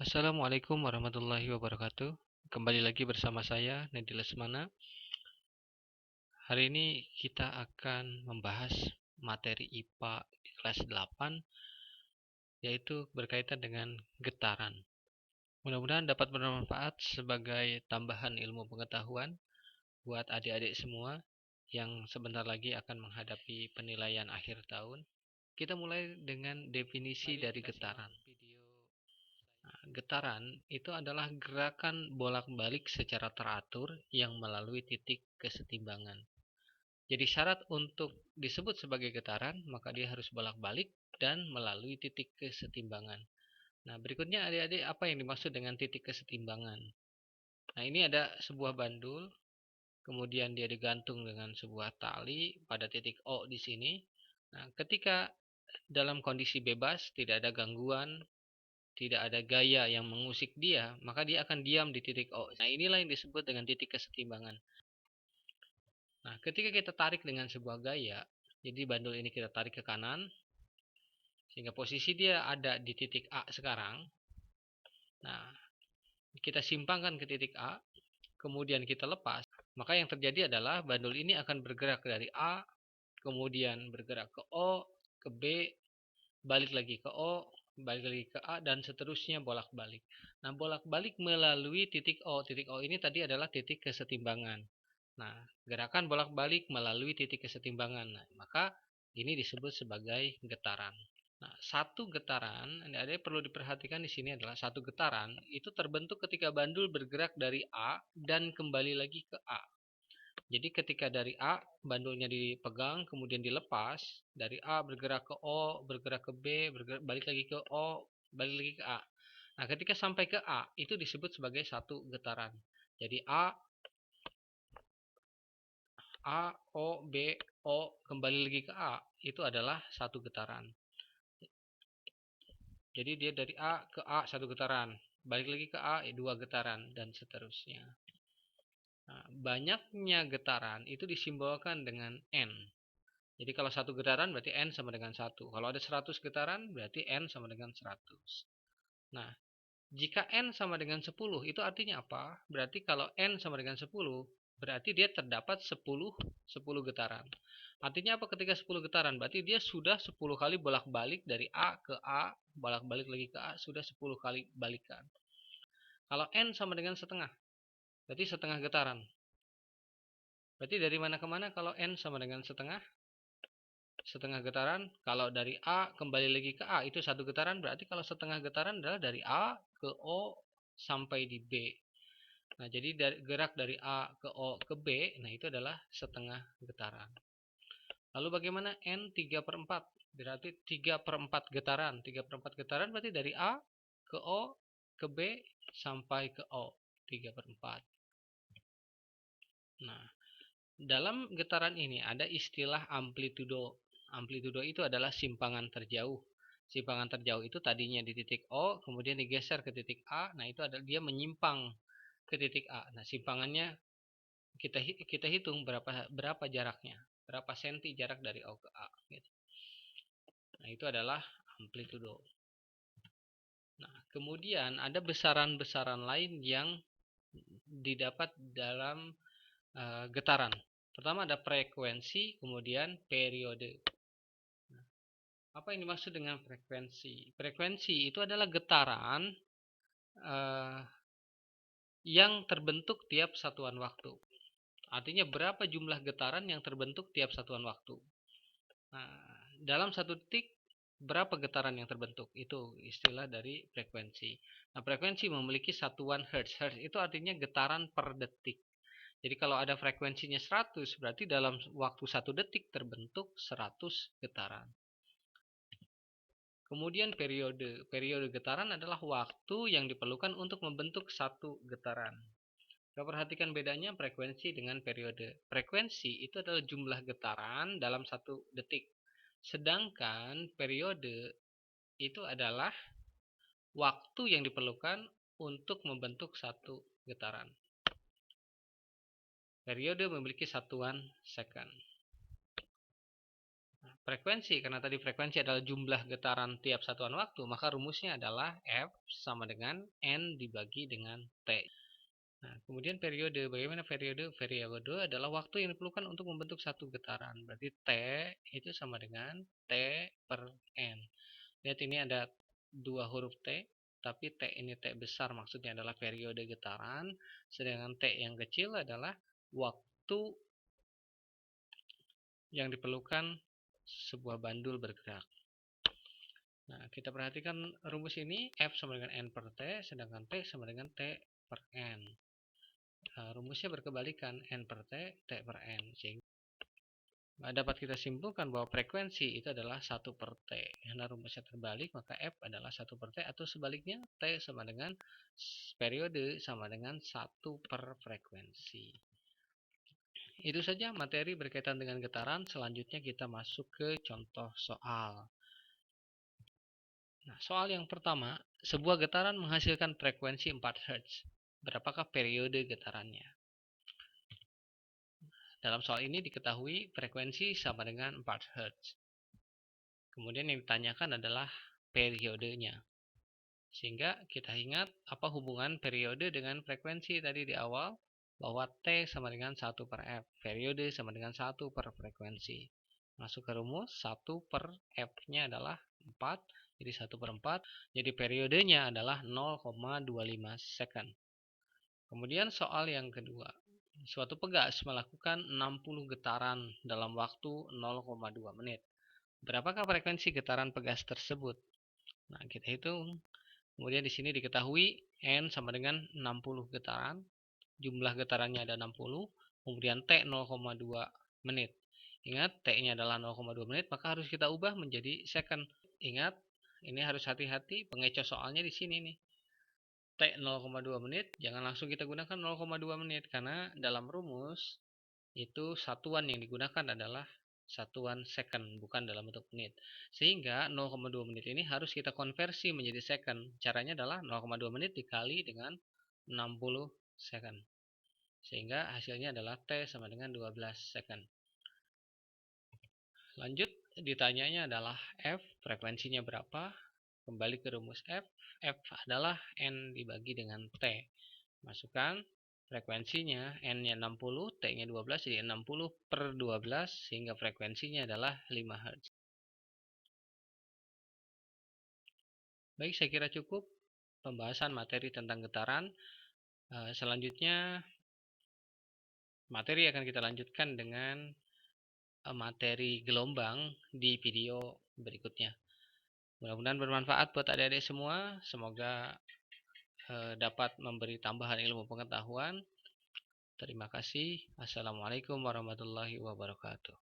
Assalamualaikum warahmatullahi wabarakatuh. Kembali lagi bersama saya, Nedi Lesmana. Hari ini kita akan membahas materi IPA di kelas 8, yaitu berkaitan dengan getaran. Mudah-mudahan dapat bermanfaat sebagai tambahan ilmu pengetahuan buat adik-adik semua yang sebentar lagi akan menghadapi penilaian akhir tahun. Kita mulai dengan definisi dari getaran. Getaran itu adalah gerakan bolak-balik secara teratur yang melalui titik kesetimbangan. Jadi syarat untuk disebut sebagai getaran, maka dia harus bolak-balik dan melalui titik kesetimbangan. Nah, berikutnya adik-adik apa yang dimaksud dengan titik kesetimbangan? Nah, ini ada sebuah bandul, kemudian dia digantung dengan sebuah tali pada titik O di sini. Nah, ketika dalam kondisi bebas, tidak ada gangguan, tidak ada gaya yang mengusik dia, maka dia akan diam di titik O. Nah, inilah yang disebut dengan titik kesetimbangan. Nah, ketika kita tarik dengan sebuah gaya, jadi bandul ini kita tarik ke kanan, sehingga posisi dia ada di titik A sekarang. Nah, kita simpangkan ke titik A, kemudian kita lepas, maka yang terjadi adalah bandul ini akan bergerak dari A, kemudian bergerak ke O, ke B, balik lagi ke O, balik lagi ke A, dan seterusnya bolak-balik. Nah, bolak-balik melalui titik O. Titik O ini tadi adalah titik kesetimbangan. Nah, gerakan bolak-balik melalui titik kesetimbangan. Nah, maka ini disebut sebagai getaran. Nah, satu getaran, adik-adik perlu diperhatikan di sini adalah satu getaran itu terbentuk ketika bandul bergerak dari A dan kembali lagi ke A. Jadi ketika dari A bandulnya dipegang kemudian dilepas, dari A bergerak ke O, bergerak ke B, balik lagi ke O, balik lagi ke A. Nah, ketika sampai ke A itu disebut sebagai satu getaran. Jadi A, O, B, O kembali lagi ke A itu adalah satu getaran. Jadi dia dari A ke A satu getaran, balik lagi ke A dua getaran, dan seterusnya. Nah, banyaknya getaran itu disimbolkan dengan N. Jadi kalau satu getaran berarti N sama dengan 1. Kalau ada 100 getaran berarti N sama dengan 100. Nah, jika N sama dengan 10 itu artinya apa? Berarti kalau N sama dengan 10 berarti dia terdapat 10 getaran. Artinya apa ketika 10 getaran? Berarti dia sudah 10 kali bolak-balik dari A ke A, bolak-balik lagi ke A, sudah 10 kali balikan. Kalau N sama dengan setengah, berarti setengah getaran. Berarti dari mana ke mana kalau N sama dengan setengah? Setengah getaran. Kalau dari A kembali lagi ke A itu satu getaran, berarti kalau setengah getaran adalah dari A ke O sampai di B. Nah, jadi gerak dari A ke O ke B, nah itu adalah setengah getaran. Lalu bagaimana N 3/4? Berarti 3/4 getaran. 3/4 getaran berarti dari A ke O ke B sampai ke O. 3/4. Nah, dalam getaran ini ada istilah amplitudo. Amplitudo itu adalah simpangan terjauh. Simpangan terjauh itu tadinya di titik O, kemudian digeser ke titik A. Nah, itu adalah dia menyimpang ke titik A. Nah, simpangannya kita hitung berapa jaraknya, berapa senti jarak dari O ke A. Gitu. Nah, itu adalah amplitudo. Nah, kemudian ada besaran-besaran lain yang didapat dalam getaran. Pertama ada frekuensi, kemudian periode. Nah, apa yang dimaksud dengan frekuensi? Frekuensi itu adalah getaran yang terbentuk tiap satuan waktu. Artinya berapa jumlah getaran yang terbentuk tiap satuan waktu. Nah, dalam satu detik berapa getaran yang terbentuk? Itu istilah dari frekuensi. Nah, frekuensi memiliki satuan hertz. Hertz itu artinya getaran per detik. Jadi kalau ada frekuensinya 100, berarti dalam waktu 1 detik terbentuk 100 getaran. Kemudian periode. Periode getaran adalah waktu yang diperlukan untuk membentuk satu getaran. Kita perhatikan bedanya frekuensi dengan periode. Frekuensi itu adalah jumlah getaran dalam 1 detik. Sedangkan periode itu adalah waktu yang diperlukan untuk membentuk satu getaran. Periode memiliki satuan second. frekuensi, karena tadi frekuensi adalah jumlah getaran tiap satuan waktu, maka rumusnya adalah F sama dengan N dibagi dengan T. Nah, kemudian periode. Bagaimana periode? Periode adalah waktu yang diperlukan untuk membentuk satu getaran. Berarti T itu sama dengan T per N. Lihat, ini ada dua huruf T, tapi T ini T besar maksudnya adalah periode getaran, sedangkan T yang kecil adalah waktu yang diperlukan sebuah bandul bergerak. Nah, kita perhatikan rumus ini, F sama dengan N per T, sedangkan T sama dengan T per N. Rumusnya berkebalikan, N per T, T per N. Sehingga dapat kita simpulkan bahwa frekuensi itu adalah 1 per T. Karena rumusnya terbalik, maka F adalah 1 per T, atau sebaliknya, T sama dengan periode sama dengan 1 per frekuensi. Itu saja materi berkaitan dengan getaran. Selanjutnya kita masuk ke contoh soal. Nah, soal yang pertama, sebuah getaran menghasilkan frekuensi 4 Hz. Berapakah periode getarannya? Dalam soal ini diketahui frekuensi sama dengan 4 Hz. Kemudian yang ditanyakan adalah periodenya. Sehingga kita ingat apa hubungan periode dengan frekuensi tadi di awal, bahwa T sama dengan 1 per F. Periode sama dengan 1 per frekuensi. Masuk ke rumus, 1 per F-nya adalah 4. Jadi 1 per 4. Jadi periodenya adalah 0,25 second. Kemudian soal yang kedua. Suatu pegas melakukan 60 getaran dalam waktu 0,2 menit. Berapakah frekuensi getaran pegas tersebut? Nah, kita hitung. Kemudian di sini diketahui N sama dengan 60 getaran. Jumlah getarannya ada 60. Kemudian T 0,2 menit. Ingat, T-nya adalah 0,2 menit, maka harus kita ubah menjadi second. Ingat, ini harus hati-hati pengecoh soalnya di sini nih. T 0,2 menit, jangan langsung kita gunakan 0,2 menit, karena dalam rumus itu satuan yang digunakan adalah satuan second, bukan dalam bentuk menit. Sehingga 0,2 menit ini harus kita konversi menjadi second. Caranya adalah 0,2 menit dikali dengan 60 second. Sehingga hasilnya adalah T sama dengan 12 second. Lanjut, ditanyanya adalah F, frekuensinya berapa? Kembali ke rumus F. F adalah N dibagi dengan T. Masukkan frekuensinya, N-nya 60, T-nya 12, jadi 60 per 12, sehingga frekuensinya adalah 5 Hz. Baik, saya kira cukup pembahasan materi tentang getaran. Selanjutnya, materi akan kita lanjutkan dengan materi gelombang di video berikutnya. Mudah-mudahan bermanfaat buat adik-adik semua. Semoga dapat memberi tambahan ilmu pengetahuan. Terima kasih. Assalamualaikum warahmatullahi wabarakatuh.